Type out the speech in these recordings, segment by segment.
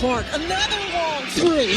Clark, another long three.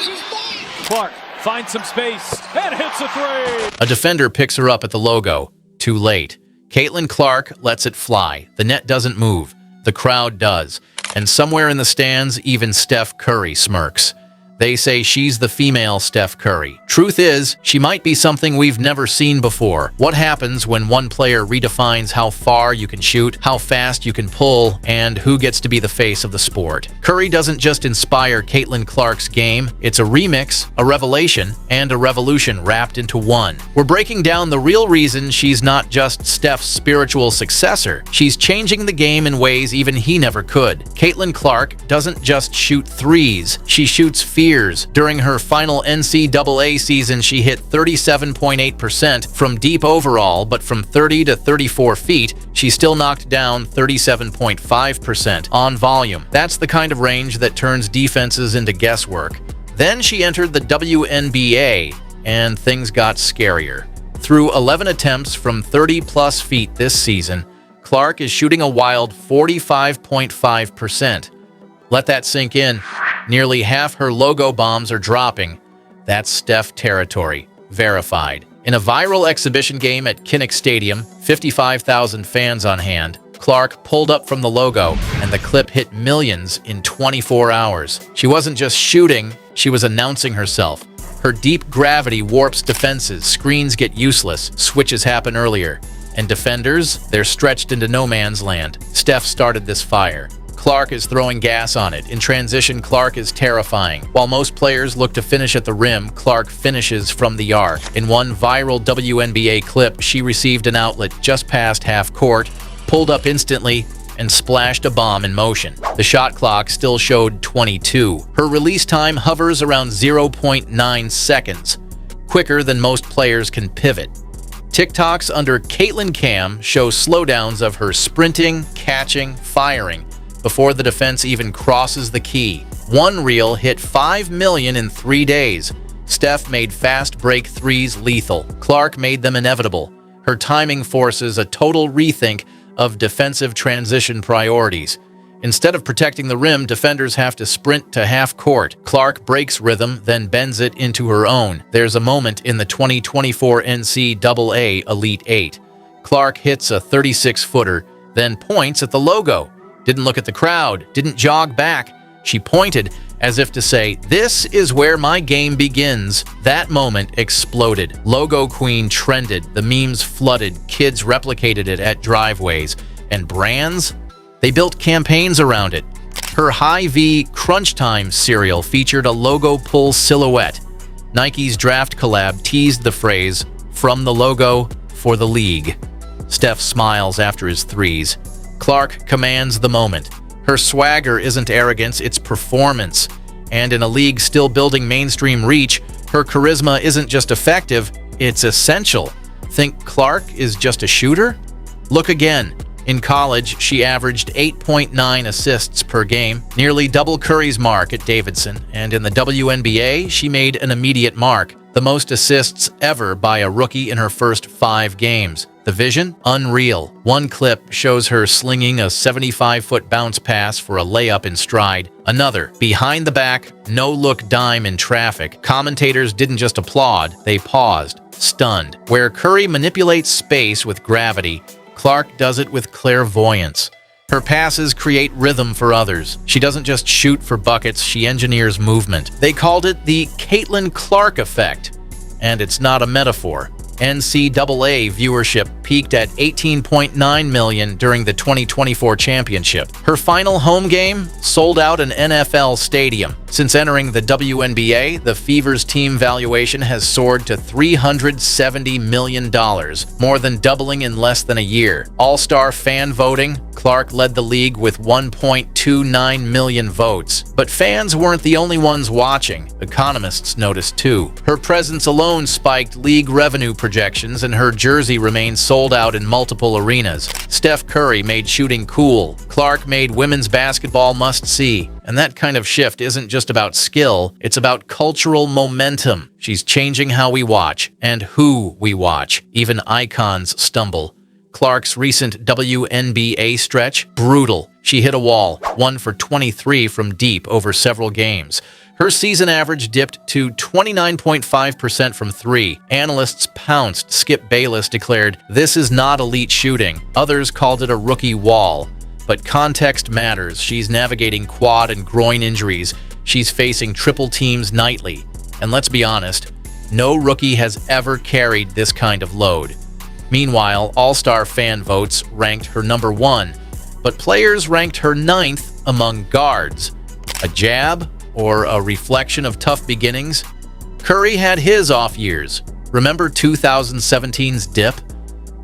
She's back. Clark finds some space and hits a three. A defender picks her up at the logo. Too late. Caitlyn Clark lets it fly. The net doesn't move. The crowd does. And somewhere in the stands, even Steph Curry smirks. They say she's the female Steph Curry. Truth is, she might be something we've never seen before. What happens when one player redefines how far you can shoot, how fast you can pull, and who gets to be the face of the sport? Curry doesn't just inspire Caitlyn Clark's game, it's a remix, a revelation, and a revolution wrapped into one. We're breaking down the real reason she's not just Steph's spiritual successor, she's changing the game in ways even he never could. Caitlyn Clark doesn't just shoot threes, she shoots fears. During her final NCAA season, she hit 37.8% from deep overall, but from 30 to 34 feet, she still knocked down 37.5% on volume. That's the kind of range that turns defenses into guesswork. Then she entered the WNBA, and things got scarier. Through 11 attempts from 30-plus feet this season, Clark is shooting a wild 45.5%. Let that sink in. Nearly half her logo bombs are dropping. That's Steph territory. Verified. In a viral exhibition game at Kinnick Stadium, 55,000 fans on hand, Clark pulled up from the logo, and the clip hit millions in 24 hours. She wasn't just shooting, she was announcing herself. Her deep gravity warps defenses, screens get useless, switches happen earlier. And defenders, they're stretched into no man's land. Steph started this fire. Clark is throwing gas on it. In transition, Clark is terrifying. While most players look to finish at the rim, Clark finishes from the arc. In one viral WNBA clip, she received an outlet just past half court, pulled up instantly, and splashed a bomb in motion. The shot clock still showed 22. Her release time hovers around 0.9 seconds, quicker than most players can pivot. TikToks under Caitlyn Cam show slowdowns of her sprinting, catching, firing, before the defense even crosses the key. One reel hit 5 million in 3 days. Steph made fast break threes lethal. Clark made them inevitable. Her timing forces a total rethink of defensive transition priorities. Instead of protecting the rim, defenders have to sprint to half court. Clark breaks rhythm, then bends it into her own. There's a moment in the 2024 NCAA Elite 8. Clark hits a 36-footer, then points at the logo. Didn't look at the crowd, didn't jog back. She pointed as if to say, "This is where my game begins." That moment exploded. Logo Queen trended, the memes flooded, kids replicated it at driveways. And brands? They built campaigns around it. Her High V Crunch Time cereal featured a logo pull silhouette. Nike's draft collab teased the phrase, "From the logo, for the league." Steph smiles after his threes. Clark commands the moment. Her swagger isn't arrogance, it's performance. And in a league still building mainstream reach, her charisma isn't just effective, it's essential. Think Clark is just a shooter? Look again. In college, she averaged 8.9 assists per game, nearly double Curry's mark at Davidson. And in the WNBA, she made an immediate mark, the most assists ever by a rookie in her first 5 games. The vision? Unreal. One clip shows her slinging a 75-foot bounce pass for a layup in stride. Another, behind the back, no-look dime in traffic. Commentators didn't just applaud, they paused, stunned. Where Curry manipulates space with gravity, Clark does it with clairvoyance. Her passes create rhythm for others. She doesn't just shoot for buckets, she engineers movement. They called it the Caitlyn Clark effect. And it's not a metaphor. NCAA viewership peaked at 18.9 million during the 2024 championship. Her final home game sold out an NFL stadium. Since entering the WNBA, the Fever's team valuation has soared to $370 million, more than doubling in less than a year. All-star fan voting, Clark led the league with 1.29 million votes. But fans weren't the only ones watching. Economists noticed too. Her presence alone spiked league revenue projections, and her jersey remains sold out in multiple arenas. Steph Curry made shooting cool. Clark made women's basketball must-see. And that kind of shift isn't just about skill, it's about cultural momentum. She's changing how we watch and who we watch. Even icons stumble. Clark's recent WNBA stretch? Brutal. She hit a wall, 1 for 23 from deep over several games. Her season average dipped to 29.5% from 3. Analysts pounced. Skip Bayless declared, "This is not elite shooting." Others called it a rookie wall. But context matters. She's navigating quad and groin injuries. She's facing triple teams nightly. And let's be honest, no rookie has ever carried this kind of load. Meanwhile, All-Star fan votes ranked her number 1, but players ranked her 9th among guards. A jab or a reflection of tough beginnings? Curry had his off years. Remember 2017's dip?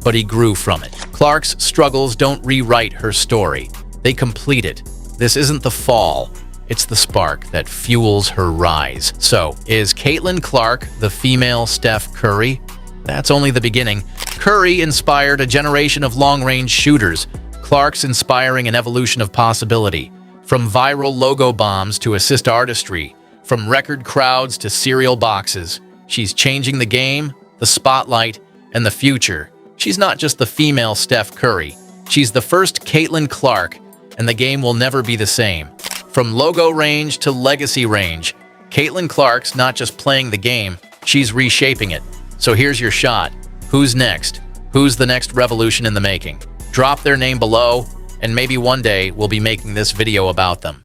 But he grew from it. Clark's struggles don't rewrite her story. They complete it. This isn't the fall. It's the spark that fuels her rise. So, is Caitlyn Clark the female Steph Curry? That's only the beginning. Curry inspired a generation of long-range shooters. Clark's inspiring an evolution of possibility. From viral logo bombs to assist artistry, from record crowds to cereal boxes, she's changing the game, the spotlight, and the future. She's not just the female Steph Curry. She's the first Caitlyn Clark, and the game will never be the same. From logo range to legacy range, Caitlyn Clark's not just playing the game, she's reshaping it. So here's your shot. Who's next? Who's the next revolution in the making? Drop their name below, and maybe one day we'll be making this video about them.